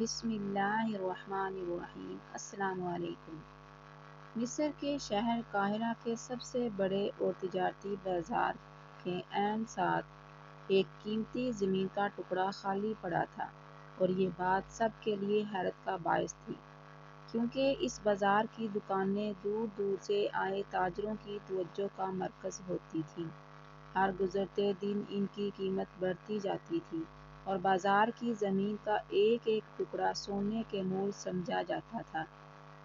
بسم اللہ الرحمن الرحیم۔ السلام علیکم۔ مصر کے شہر قاہرہ کے سب سے بڑے اور تجارتی بازار کے عین ساتھ ایک قیمتی زمین کا ٹکڑا خالی پڑا تھا، اور یہ بات سب کے لیے حیرت کا باعث تھی، کیونکہ اس بازار کی دکانیں دور دور سے آئے تاجروں کی توجہ کا مرکز ہوتی تھیں۔ ہر گزرتے دن ان کی قیمت بڑھتی جاتی تھی، اور بازار کی زمین کا ایک ایک ٹکڑا سونے کے مول سمجھا جاتا تھا۔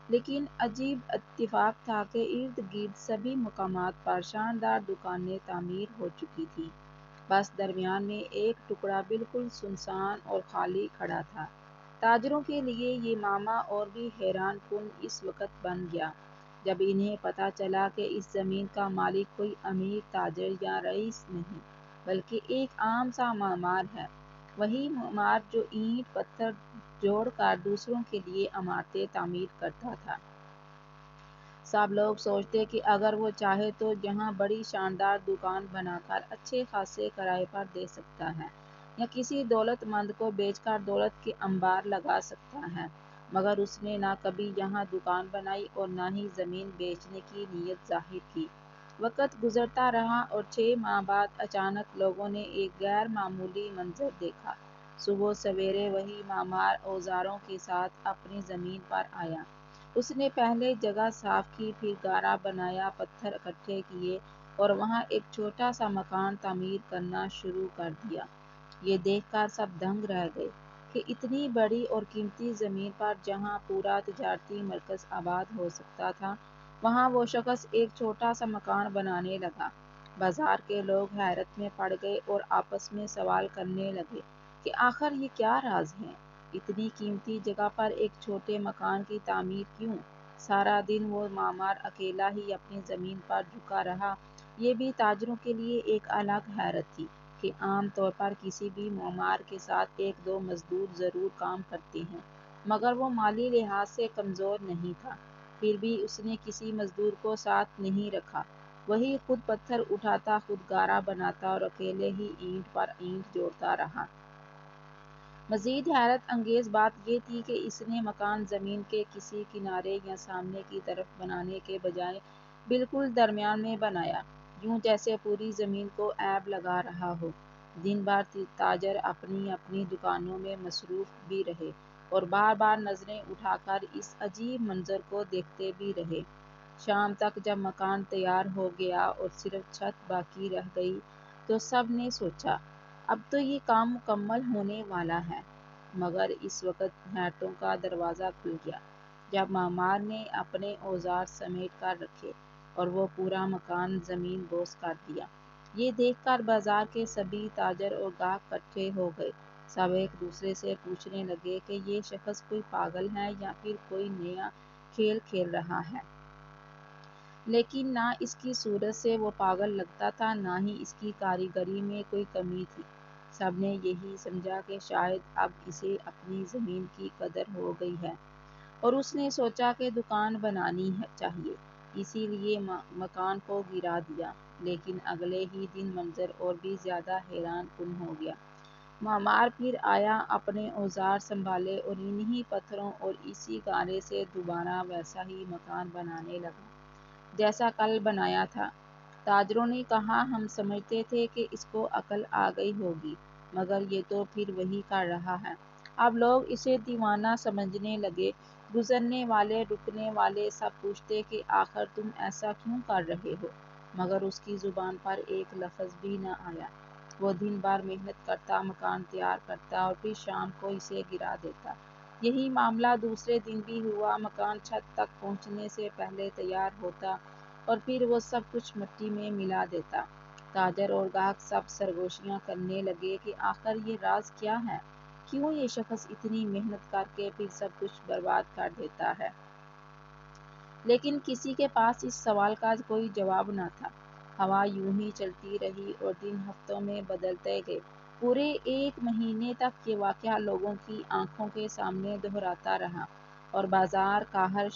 لیکن عجیب اتفاق تھا کہ ارد گرد سبھی مقامات پر شاندار دکانیں تعمیر ہو چکی تھیں، بس درمیان میں ایک ٹکڑا بالکل سنسان اور خالی کھڑا تھا۔ تاجروں کے لیے یہ معمہ اور بھی حیران کن اس وقت بن گیا جب انہیں پتہ چلا کہ اس زمین کا مالک کوئی امیر تاجر یا رئیس نہیں، بلکہ ایک عام سا معمار ہے، وہی معمار جو اینٹ پتھر جوڑ کر دوسروں کے لیے عمارتیں تعمیر کرتا تھا۔ سب لوگ سوچتے کہ اگر وہ چاہے تو یہاں بڑی شاندار دکان بنا کر اچھے خاصے کرائے پر دے سکتا ہے، یا کسی دولت مند کو بیچ کر دولت کے انبار لگا سکتا ہے، مگر اس نے نہ کبھی یہاں دکان بنائی اور نہ ہی زمین بیچنے کی نیت ظاہر کی۔ وقت گزرتا رہا اور 6 ماہ بعد اچانک لوگوں نے ایک غیر معمولی منظر دیکھا۔ صبح سویرے وہی معمار اوزاروں کے ساتھ اپنی زمین پر آیا۔ اس نے پہلے جگہ صاف کی، پھر گارا بنایا، پتھر اکٹھے کیے اور وہاں ایک چھوٹا سا مکان تعمیر کرنا شروع کر دیا۔ یہ دیکھ کر سب دنگ رہ گئے کہ اتنی بڑی اور قیمتی زمین پر جہاں پورا تجارتی مرکز آباد ہو سکتا تھا، وہاں وہ شخص ایک چھوٹا سا مکان بنانے لگا۔ بازار کے لوگ حیرت میں پڑ گئے اور آپس میں سوال کرنے لگے کہ آخر یہ کیا راز ہے؟ اتنی قیمتی جگہ پر ایک چھوٹے مکان کی تعمیر کیوں؟ سارا دن وہ معمار اکیلا ہی اپنی زمین پر جھکا رہا۔ یہ بھی تاجروں کے لیے ایک الگ حیرت تھی کہ عام طور پر کسی بھی معمار کے ساتھ ایک دو مزدور ضرور کام کرتے ہیں، مگر وہ مالی لحاظ سے کمزور نہیں تھا، پھر بھی اس نے کسی مزدور کو ساتھ نہیں رکھا، وہی خود پتھر اٹھاتا، خود گارا بناتا اور اکیلے ہی اینٹ پر اینٹ جوڑتا رہا۔ مزید حیرت انگیز بات یہ تھی کہ اس نے مکان زمین کے کسی کنارے یا سامنے کی طرف بنانے کے بجائے بالکل درمیان میں بنایا، یوں جیسے پوری زمین کو عیب لگا رہا ہو۔ دن بھر تاجر اپنی اپنی دکانوں میں مصروف بھی رہے اور بار بار نظریں اٹھا کر اس عجیب منظر کو دیکھتے بھی رہے۔ شام تک جب مکان تیار ہو گیا اور صرف چھت باقی رہ گئی تو سب نے سوچا اب تو یہ کام مکمل ہونے والا ہے، مگر اس وقت حیرتوں کا دروازہ کھل گیا جب معمار نے اپنے اوزار سمیٹ کر رکھے اور وہ پورا مکان زمین بوس کر دیا۔ یہ دیکھ کر بازار کے سبھی تاجر اور گاہک اکٹھے ہو گئے۔ سب ایک دوسرے سے پوچھنے لگے کہ یہ شخص کوئی پاگل ہے یا پھر کوئی نیا کھیل کھیل رہا ہے۔ لیکن نہ اس کی صورت سے وہ پاگل لگتا تھا، نہ ہی اس کی کاریگری میں کوئی کمی تھی۔ سب نے یہی سمجھا کہ شاید اب اسے اپنی زمین کی قدر ہو گئی ہے اور اس نے سوچا کہ دکان بنانی چاہیے، اسی لیے مکان کو گرا دیا۔ لیکن اگلے ہی دن منظر اور بھی زیادہ حیران کن ہو گیا۔ معمار پھر آیا، اپنے اوزار سنبھالے اور انہی پتھروں اور اسی گارے سے دوبارہ ویسا ہی مکان بنانے لگا جیسا کل بنایا تھا۔ تاجروں نے کہا ہم سمجھتے تھے کہ اس کو عقل آ گئی ہوگی، مگر یہ تو پھر وہی کر رہا ہے۔ اب لوگ اسے دیوانہ سمجھنے لگے۔ گزرنے والے رکنے والے سب پوچھتے کہ آخر تم ایسا کیوں کر رہے ہو، مگر اس کی زبان پر ایک لفظ بھی نہ آیا۔ وہ دن بھر محنت کرتا، مکان تیار کرتا اور پھر شام کو اسے گرا دیتا۔ یہی معاملہ دوسرے دن بھی ہوا، مکان چھت تک پہنچنے سے پہلے تیار ہوتا اور پھر وہ سب کچھ مٹی میں ملا دیتا۔ تاجر اور گاہک سب سرگوشیاں کرنے لگے کہ آخر یہ راز کیا ہے، کیوں یہ شخص اتنی محنت کر کے پھر سب کچھ برباد کر دیتا ہے؟ لیکن کسی کے پاس اس سوال کا کوئی جواب نہ تھا۔ ہوا یوں ہی چلتی رہی اور دن ہفتوں میں بدلتے گئے۔ پورے 1 مہینے تک یہ واقعہ لوگوں کی آنکھوں کے سامنے دہراتا رہا اور بازار کا ہر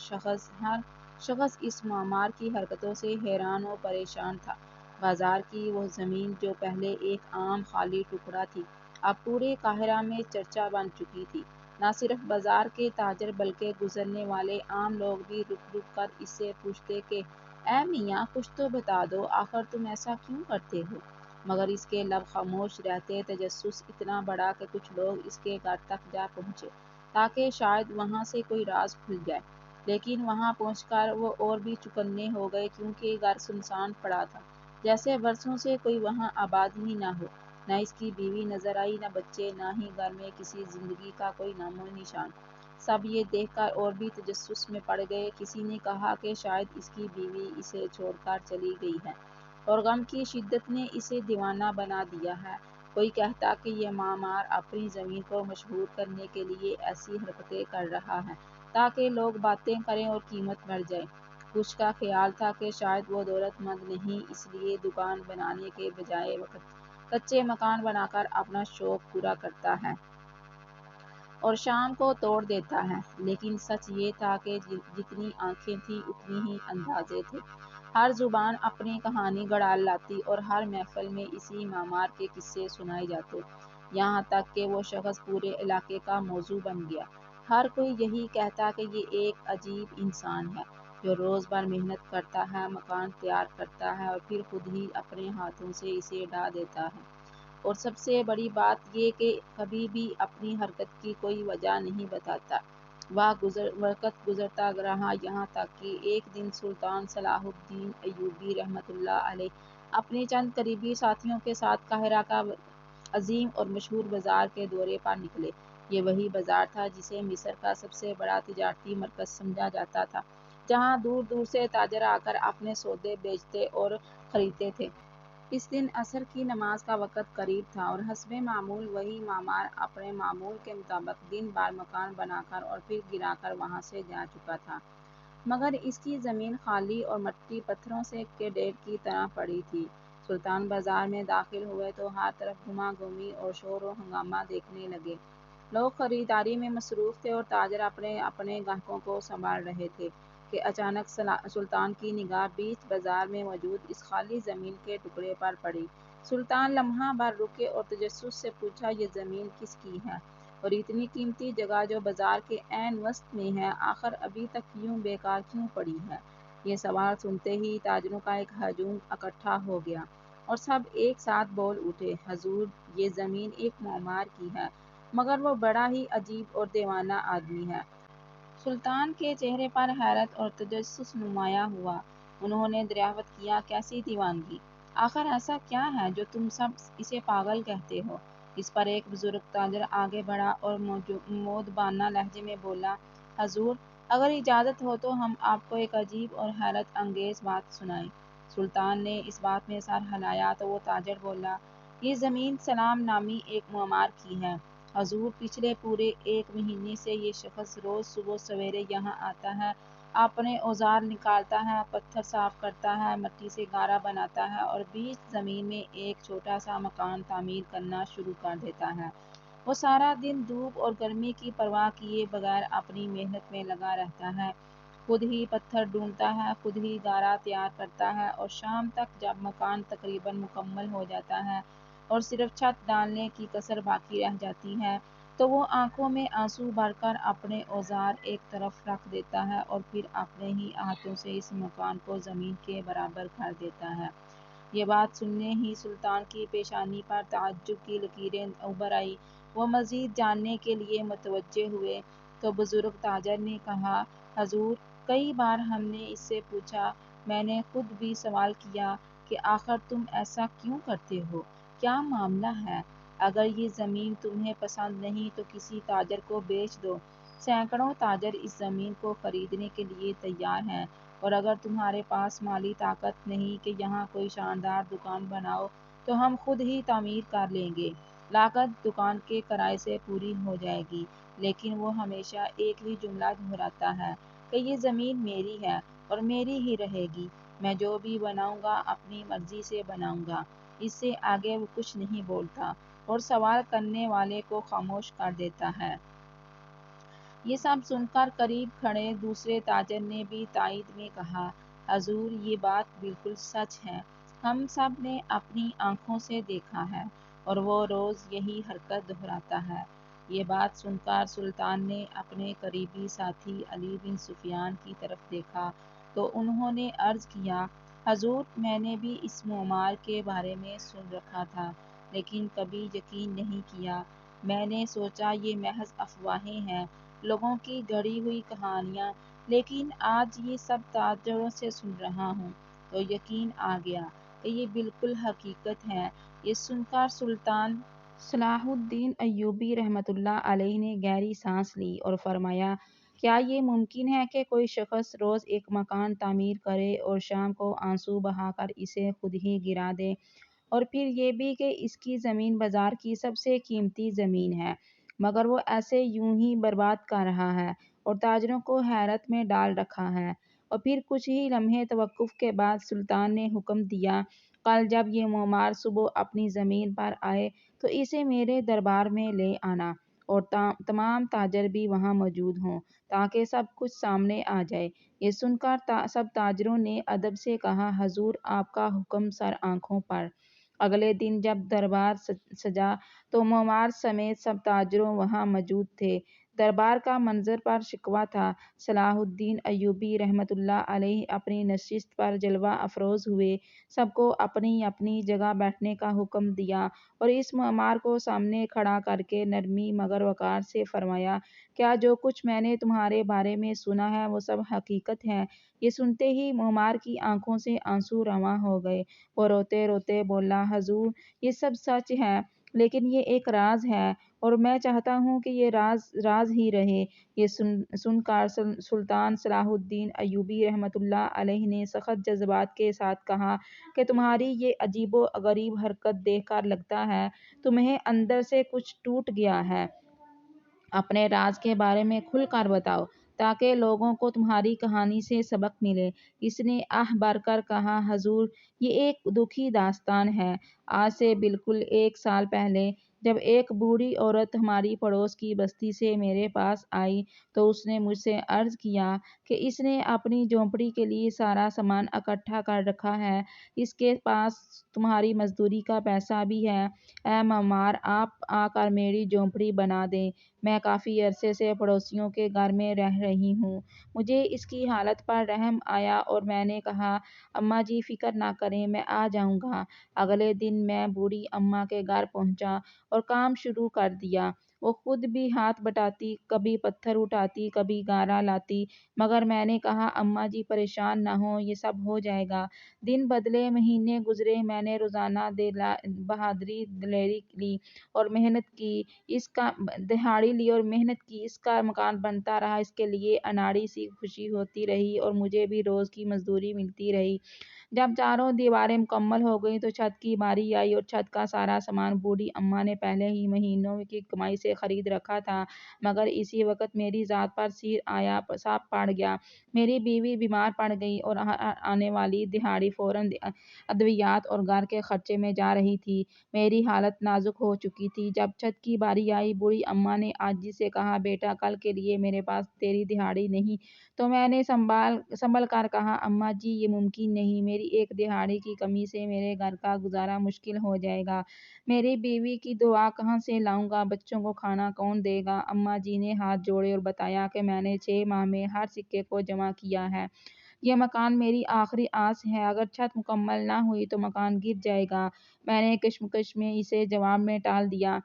شخص اس معمار کی حرکتوں سے حیران و پریشان تھا۔ بازار کی وہ زمین جو پہلے ایک عام خالی ٹکڑا تھی، اب پورے قاہرہ میں چرچا بن چکی تھی۔ نہ صرف بازار کے تاجر بلکہ گزرنے والے عام لوگ بھی رک رک کر اس سے پوچھتے کہ اے میاں کچھ تو بتا دو، آخر تم ایسا کیوں کرتے ہو؟ مگر اس کے لب خاموش رہتے۔ تجسس اتنا بڑا کہ کچھ لوگ اس کے گھر تک جا پہنچے تاکہ شاید وہاں سے کوئی راز کھل جائے، لیکن وہاں پہنچ کر وہ اور بھی چوکنے ہو گئے کیونکہ گھر سنسان پڑا تھا، جیسے برسوں سے کوئی وہاں آباد ہی نہ ہو۔ نہ اس کی بیوی نظر آئی، نہ بچے، نہ ہی گھر میں کسی زندگی کا کوئی نام و نشان۔ سب یہ دیکھ کر اور بھی تجسس میں پڑ گئے۔ کسی نے کہا کہ شاید اس کی بیوی اسے چھوڑ کر چلی گئی ہے اور غم کی شدت نے اسے دیوانہ بنا دیا ہے۔ کوئی کہتا کہ یہ معمار اپنی زمین کو مشہور کرنے کے لیے ایسی حرکتیں کر رہا ہے تاکہ لوگ باتیں کریں اور قیمت بڑھ جائے۔ کچھ کا خیال تھا کہ شاید وہ دولت مند نہیں، اس لیے دکان بنانے کے بجائے کچے مکان بنا کر اپنا شوق پورا کرتا ہے اور شام کو توڑ دیتا ہے۔ لیکن سچ یہ تھا کہ جتنی آنکھیں تھیں اتنی ہی اندازے تھے۔ ہر زبان اپنی کہانی گڑال لاتی اور ہر محفل میں اسی معمار کے قصے سنائے جاتے، یہاں تک کہ وہ شخص پورے علاقے کا موضوع بن گیا۔ ہر کوئی یہی کہتا کہ یہ ایک عجیب انسان ہے جو روز بھر محنت کرتا ہے، مکان تیار کرتا ہے اور پھر خود ہی اپنے ہاتھوں سے اسے ڈھا دیتا ہے، اور سب سے بڑی بات یہ کہ کبھی بھی اپنی حرکت کی کوئی وجہ نہیں بتاتا۔ وقت گزرتا رہا، یہاں تک کہ ایک دن سلطان صلاح الدین ایوبی رحمۃ اللہ علیہ اپنے چند قریبی ساتھیوں کے ساتھ قاہرہ کا عظیم اور مشہور بازار کے دورے پر نکلے۔ یہ وہی بازار تھا جسے مصر کا سب سے بڑا تجارتی مرکز سمجھا جاتا تھا، جہاں دور دور سے تاجر آ کر اپنے سودے بیچتے اور خریدتے تھے۔ اس دن عصر کی نماز کا وقت قریب تھا اور حسب معمول وہی معمار اپنے معمول کے مطابق دن بھر مکان بنا کر اور پھر گرا کر وہاں سے جا چکا تھا، مگر اس کی زمین خالی اور مٹی پتھروں سے کے ڈھیر کی طرح پڑی تھی۔ سلطان بازار میں داخل ہوئے تو ہر طرف گھما گھومی اور شور و ہنگامہ دیکھنے لگے۔ لوگ خریداری میں مصروف تھے اور تاجر اپنے اپنے گاہکوں کو سنبھال رہے تھے کہ اچانک سلطان کی نگاہ بیچ بازار میں موجود اس خالی زمین کے ٹکڑے پر پڑی۔ سلطان لمحہ بھر رکے اور تجسس سے پوچھا، یہ زمین کس کی ہے؟ اور اتنی قیمتی جگہ جو بازار کے عین وسط میں ہے، آخر ابھی تک یوں بیکار کیوں پڑی ہے؟ یہ سوال سنتے ہی تاجروں کا ایک ہجوم اکٹھا ہو گیا اور سب ایک ساتھ بول اٹھے، حضور، یہ زمین ایک معمار کی ہے، مگر وہ بڑا ہی عجیب اور دیوانہ آدمی ہے۔ سلطان کے چہرے پر حیرت اور تجسس نمایاں ہوا۔ انہوں نے دریافت کیا، کیسی دیوانگی؟ آخر ایسا کیا ہے جو تم سب اسے پاگل کہتے ہو؟ اس پر ایک بزرگ تاجر آگے بڑھا اور مؤدبانہ لہجے میں بولا، حضور، اگر اجازت ہو تو ہم آپ کو ایک عجیب اور حیرت انگیز بات سنائیں۔ سلطان نے اس بات میں سر ہلایا تو وہ تاجر بولا، یہ زمین سلام نامی ایک معمار کی ہے، حضور۔ پچھلے پورے ایک مہینے سے یہ شخص روز صبح سویرے یہاں آتا ہے، اپنے اوزار نکالتا ہے، پتھر صاف کرتا ہے، مٹی سے گارا بناتا ہے اور بیچ زمین میں ایک چھوٹا سا مکان تعمیر کرنا شروع کر دیتا ہے۔ وہ سارا دن دھوپ اور گرمی کی پرواہ کیے بغیر اپنی محنت میں لگا رہتا ہے، خود ہی پتھر ڈھونڈتا ہے، خود ہی گارا تیار کرتا ہے، اور شام تک جب مکان تقریباً مکمل ہو جاتا ہے اور صرف چھت ڈالنے کی کسر باقی رہ جاتی ہے تو وہ آنکھوں میں آنسو بھر کر اپنے اوزار ایک طرف رکھ دیتا ہے اور پھر اپنے ہی ہاتھوں سے اس مکان کو زمین کے برابر کر دیتا ہے۔ یہ بات سننے ہی سلطان کی پیشانی پر تعجب کی لکیریں ابھر آئیں۔ وہ مزید جاننے کے لیے متوجہ ہوئے تو بزرگ تاجر نے کہا، حضور، کئی بار ہم نے اس سے پوچھا، میں نے خود بھی سوال کیا کہ آخر تم ایسا کیوں کرتے ہو؟ کیا معاملہ ہے؟ اگر یہ زمین تمہیں پسند نہیں تو کسی تاجر کو بیچ دو۔ سینکڑوں تاجر اس زمین کو خریدنے کے لیے تیار ہیں، اور اگر تمہارے پاس مالی طاقت نہیں کہ یہاں کوئی شاندار دکان بناؤ تو ہم خود ہی تعمیر کر لیں گے۔ لاگت دکان کے کرائے سے پوری ہو جائے گی، لیکن وہ ہمیشہ ایک ہی جملہ دہراتا ہے کہ یہ زمین میری ہے اور میری ہی رہے گی، میں جو بھی بناؤں گا اپنی مرضی سے بناؤں گا۔ اس سے آگے وہ کچھ نہیں بولتا اور سوال کرنے والے کو خاموش کر دیتا ہے۔ یہ سب سن کر قریب کھڑے دوسرے تاجر نے بھی تائید میں کہا، حضور، یہ بات بالکل سچ ہے، ہم سب نے اپنی آنکھوں سے دیکھا ہے اور وہ روز یہی حرکت دہراتا ہے۔ یہ بات سن کر سلطان نے اپنے قریبی ساتھی علی بن سفیان کی طرف دیکھا تو انہوں نے عرض کیا، حضور، میں نے بھی اس معمار کے بارے میں سن رکھا تھا لیکن کبھی یقین نہیں کیا۔ میں نے سوچا یہ محض افواہیں ہیں، لوگوں کی گڑھی ہوئی کہانیاں، لیکن آج یہ سب تاجروں سے سن رہا ہوں تو یقین آ گیا کہ یہ بالکل حقیقت ہے۔ یہ سن کر سلطان صلاح الدین ایوبی رحمۃ اللہ علیہ نے گہری سانس لی اور فرمایا، کیا یہ ممکن ہے کہ کوئی شخص روز ایک مکان تعمیر کرے اور شام کو آنسو بہا کر اسے خود ہی گرا دے، اور پھر یہ بھی کہ اس کی زمین بازار کی سب سے قیمتی زمین ہے، مگر وہ ایسے یوں ہی برباد کر رہا ہے اور تاجروں کو حیرت میں ڈال رکھا ہے۔ اور پھر کچھ ہی لمحے توقف کے بعد سلطان نے حکم دیا، کل جب یہ معمار صبح اپنی زمین پر آئے تو اسے میرے دربار میں لے آنا، اور تمام تاجر بھی وہاں موجود ہوں تاکہ سب کچھ سامنے آ جائے۔ یہ سن کر سب تاجروں نے ادب سے کہا، حضور، آپ کا حکم سر آنکھوں پر۔ اگلے دن جب دربار سجا تو معمار سمیت سب تاجروں وہاں موجود تھے۔ دربار کا منظر پر شکوہ تھا۔ صلاح الدین ایوبی رحمۃ اللہ علیہ اپنی نشست پر جلوہ افروز ہوئے، سب کو اپنی اپنی جگہ بیٹھنے کا حکم دیا اور اس معمار کو سامنے کھڑا کر کے نرمی مگر وقار سے فرمایا، کیا جو کچھ میں نے تمہارے بارے میں سنا ہے وہ سب حقیقت ہے؟ یہ سنتے ہی معمار کی آنکھوں سے آنسو رواں ہو گئے۔ وہ روتے روتے بولا، حضور، یہ سب سچ ہے لیکن یہ ایک راز ہے اور میں چاہتا ہوں کہ یہ راز راز ہی رہے۔ یہ سن کر سلطان صلاح الدین ایوبی رحمۃ اللہ علیہ نے سخت جذبات کے ساتھ کہا کہ تمہاری یہ عجیب و غریب حرکت دیکھ کر لگتا ہے تمہیں اندر سے کچھ ٹوٹ گیا ہے۔ اپنے راز کے بارے میں کھل کر بتاؤ تاکہ لوگوں کو تمہاری کہانی سے سبق ملے۔ اس نے آہ بھر کر کہا، حضور، یہ ایک دکھی داستان ہے۔ آج سے بالکل 1 سال پہلے جب ایک بوڑھی عورت ہماری پڑوس کی بستی سے میرے پاس آئی تو اس نے مجھ سے عرض کیا کہ اس نے اپنی جھونپڑی کے لیے سارا سامان اکٹھا کر رکھا ہے، اس کے پاس تمہاری مزدوری کا پیسہ بھی ہے۔ اے معمار، آپ آ کر میری جھونپڑی بنا دیں۔ میں کافی عرصے سے پڑوسیوں کے گھر میں رہ رہی ہوں۔ مجھے اس کی حالت پر رحم آیا اور میں نے کہا، اماں جی فکر نہ کریں، میں آ جاؤں گا۔ اگلے دن میں بوڑھی اماں کے گھر پہنچا اور کام شروع کر دیا۔ وہ خود بھی ہاتھ بٹاتی، کبھی پتھر اٹھاتی، کبھی گارا لاتی، مگر میں نے کہا، اماں جی پریشان نہ ہوں، یہ سب ہو جائے گا۔ دن بدلے، مہینے گزرے، میں نے روزانہ بہادری دلیری لی اور محنت کی، اس کا مکان بنتا رہا، اس کے لیے اناڑی سی خوشی ہوتی رہی اور مجھے بھی روز کی مزدوری ملتی رہی۔ جب چاروں دیواریں مکمل ہو گئیں تو چھت کی باری آئی اور چھت کا سارا سامان بوڑھی اماں نے پہلے ہی مہینوں کی کمائی سے خرید رکھا تھا، مگر اسی وقت میری ذات پر سیر آیا، سانپ پڑ گیا، میری بیوی بیمار پڑ گئی اور آنے والی دہاڑی فوراً ادویات اور گھر کے خرچے میں جا رہی تھی۔ میری حالت نازک ہو چکی تھی۔ جب چھت کی باری آئی، بوڑھی اماں نے عاجزی سے کہا، بیٹا، کل کے لیے میرے پاس تیری دہاڑی نہیں؟ تو میں نے سنبھل کر کہا، اماں جی، یہ ممکن نہیں، میری ایک دہاڑی کی کمی سے میرے گھر کا گزارا مشکل ہو جائے گا، میری بیوی کی دعا کہاں سے لاؤں گا، بچوں کو کھانا کون دے گا؟ اماں جی نے ہاتھ جوڑے اور بتایا کہ میں نے 6 ماہ میں ہر سکے کو جمع کیا ہے، یہ مکان میری آخری آس ہے، اگر چھت مکمل نہ ہوئی تو مکان گر جائے گا۔ میں نے کشمکش میں اسے جواب میں ٹال دیا،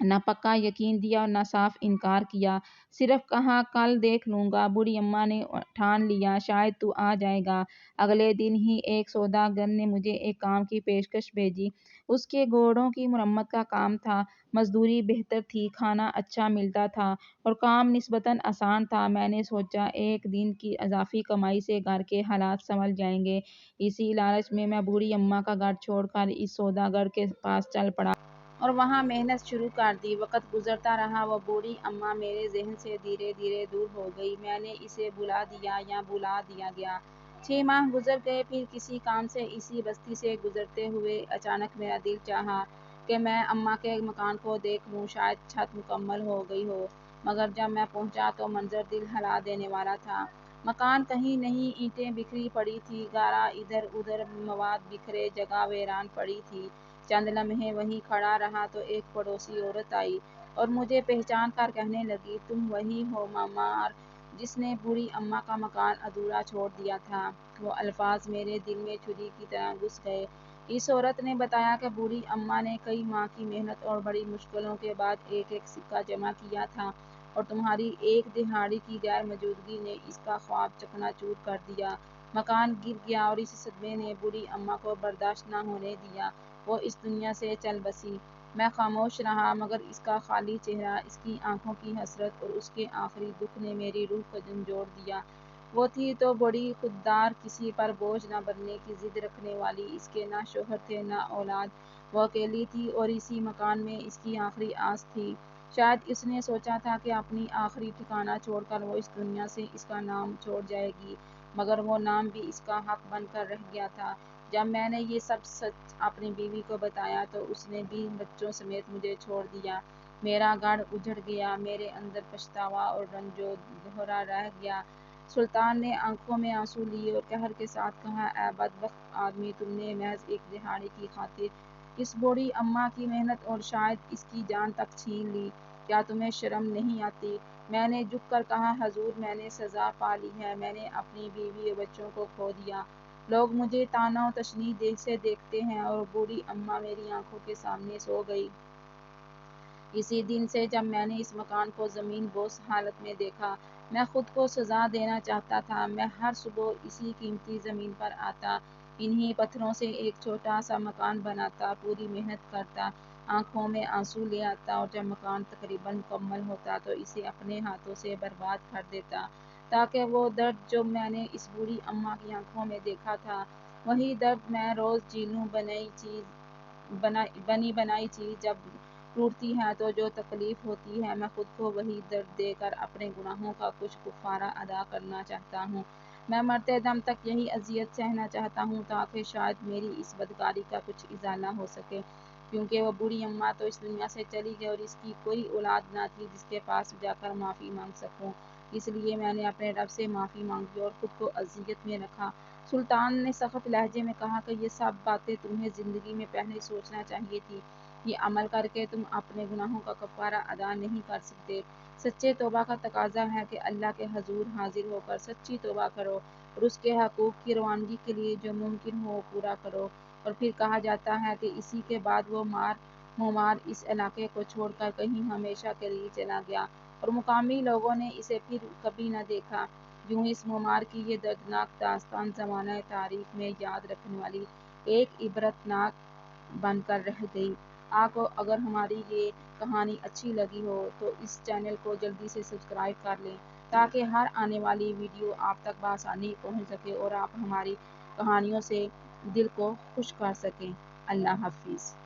نہ پکا یقین دیا اور نہ صاف انکار کیا، صرف کہا، کل دیکھ لوں گا۔ بوڑھی اماں نے ٹھان لیا، شاید تو آ جائے گا۔ اگلے دن ہی ایک سوداگر نے مجھے ایک کام کی پیشکش بھیجی۔ اس کے گھوڑوں کی مرمت کا کام تھا، مزدوری بہتر تھی، کھانا اچھا ملتا تھا اور کام نسبتاً آسان تھا۔ میں نے سوچا ایک دن کی اضافی کمائی سے گھر کے حالات سنبھل جائیں گے۔ اسی لالچ میں بوڑھی اماں کا گھر چھوڑ کر اس سوداگر کے پاس چل پڑا اور وہاں محنت شروع کر دی۔ وقت گزرتا رہا، وہ بوڑھی اماں میرے ذہن سے دھیرے دھیرے دور ہو گئی، میں نے اسے بھلا دیا یا بھلا دیا گیا۔ 6 ماہ گزر گئے، پھر کسی کام سے اسی بستی سے گزرتے ہوئے اچانک میرا دل چاہا کہ میں اماں کے مکان کو دیکھ لوں، شاید چھت مکمل ہو گئی ہو، مگر جب میں پہنچا تو منظر دل ہلا دینے والا تھا۔ مکان کہیں نہیں، اینٹیں بکھری پڑی تھیں، گارا ادھر ادھر، مواد بکھرے، جگہ ویران پڑی تھی۔ چند لمحے وہیں کھڑا رہا تو ایک پڑوسی عورت آئی۔ اور مجھے پہچان کر کہنے لگی، تم وہی ہو معمار جس نے بوڑھی اماں کا مکان ادھورا چھوڑ دیا تھا۔ وہ الفاظ میرے دل میں چھری کی طرح گھس گئے۔ اس عورت نے بتایا کہ بوڑھی اماں نے کئی ماہ کی محنت اور بڑی مشکلوں کے بعد ایک ایک سکہ جمع کیا تھا، اور تمہاری ایک دہاڑی کی غیر موجودگی نے اس کا خواب چکنا چور کر دیا۔ مکان گر گیا اور اس صدمے نے بوڑھی اماں کو برداشت نہ ہونے دیا۔ وہ اس دنیا سے چل بسی۔ میں خاموش رہا، مگر اس کا خالی چہرہ، اس کی آنکھوں کی حسرت اور اس کے آخری دکھ نے میری روح کو جھنجھوڑ دیا۔ وہ تھی تو بڑی خوددار، کسی پر بوجھ نہ بننے کی ضد رکھنے والی۔ اس کے نہ شوہر تھے نہ اولاد، وہ اکیلی تھی اور اسی مکان میں اس کی آخری آس تھی۔ شاید اس نے سوچا تھا کہ اپنی آخری ٹھکانہ چھوڑ کر وہ اس دنیا سے اس کا نام چھوڑ جائے گی، مگر وہ نام بھی اس کا حق بن کر رہ گیا تھا۔ جب میں نے یہ سب سچ اپنی بیوی کو بتایا تو اس نے بھی بچوں سمیت مجھے چھوڑ دیا۔ میرا گھر اجڑ گیا، میرے اندر پچھتاوا اور رنج و دھڑا رہ گیا۔ سلطان نے آنکھوں میں آنسو لیے اور قہر کے ساتھ کہا، اے بدبخت آدمی، تم نے محض ایک دہاڑی کی خاطر اس بوڑھی اماں کی محنت اور شاید اس کی جان تک چھین لی۔ کیا تمہیں شرم نہیں آتی؟ میں نے جھک کر کہا، حضور، میں نے سزا پا لی ہے، میں نے اپنی بیوی اور بچوں کو کھو دیا۔ لوگ مجھے طعنہ و تشنیع سے دیکھتے ہیں اور بوڑھی اماں میری آنکھوں کے سامنے سو گئی۔ اسی دن سے جب میں نے اس مکان کو زمین بوس حالت میں دیکھا، میں خود کو سزا دینا چاہتا تھا۔ میں ہر صبح اسی قیمتی زمین پر آتا، انہی پتھروں سے ایک چھوٹا سا مکان بناتا، پوری محنت کرتا، آنکھوں میں آنسو لے آتا، اور جب مکان تقریباً مکمل ہوتا تو اسے اپنے ہاتھوں سے برباد کر دیتا، تاکہ وہ درد جو میں نے اس بوڑھی اماں کی آنکھوں میں دیکھا تھا، وہی درد میں روز جی لوں۔ بنی بنائی چیز جب ٹوٹتی ہے تو جو تکلیف ہوتی ہے، میں خود کو وہی درد دے کر اپنے گناہوں کا کچھ کفارہ ادا کرنا چاہتا ہوں۔ میں مرتے دم تک یہی اذیت سہنا چاہتا ہوں، تاکہ شاید میری اس بدکاری کا کچھ ازالہ ہو سکے، کیونکہ وہ بوڑھی اماں تو اس دنیا سے چلی گئی اور اس کی کوئی اولاد نہ تھی جس کے پاس جا کر معافی مانگ سکوں۔ اس لیے میں نے اپنے رب سے معافی مانگی اور خود کو اذیت میں رکھا۔ سلطان نے سخت لہجے میں کہا کہ یہ سب باتیں تمہیں زندگی میں پہلے سوچنا چاہیے تھی۔ یہ عمل کر کے تم اپنے گناہوں کا کفارہ ادا نہیں کر سکتے۔ سچے توبہ کا تقاضا ہے کہ اللہ کے حضور حاضر ہو کر سچی توبہ کرو اور اس کے حقوق کی روانگی کے لیے جو ممکن ہو وہ پورا کرو۔ اور پھر کہا جاتا ہے کہ اسی کے بعد وہ معمار اس علاقے کو چھوڑ کر کہیں ہمیشہ کے لیے چلا گیا اور مقامی لوگوں نے اسے پھر کبھی نہ دیکھا۔ یوں اس معمار کی یہ دردناک داستان زمانہ تاریخ میں یاد رکھنے والی ایک عبرتناک بن کر رہ گئی۔ آپ کو اگر ہماری یہ کہانی اچھی لگی ہو تو اس چینل کو جلدی سے سبسکرائب کر لیں، تاکہ ہر آنے والی ویڈیو آپ تک بآسانی پہنچ سکے اور آپ ہماری کہانیوں سے دل کو خوش کر سکیں۔ اللہ حافظ۔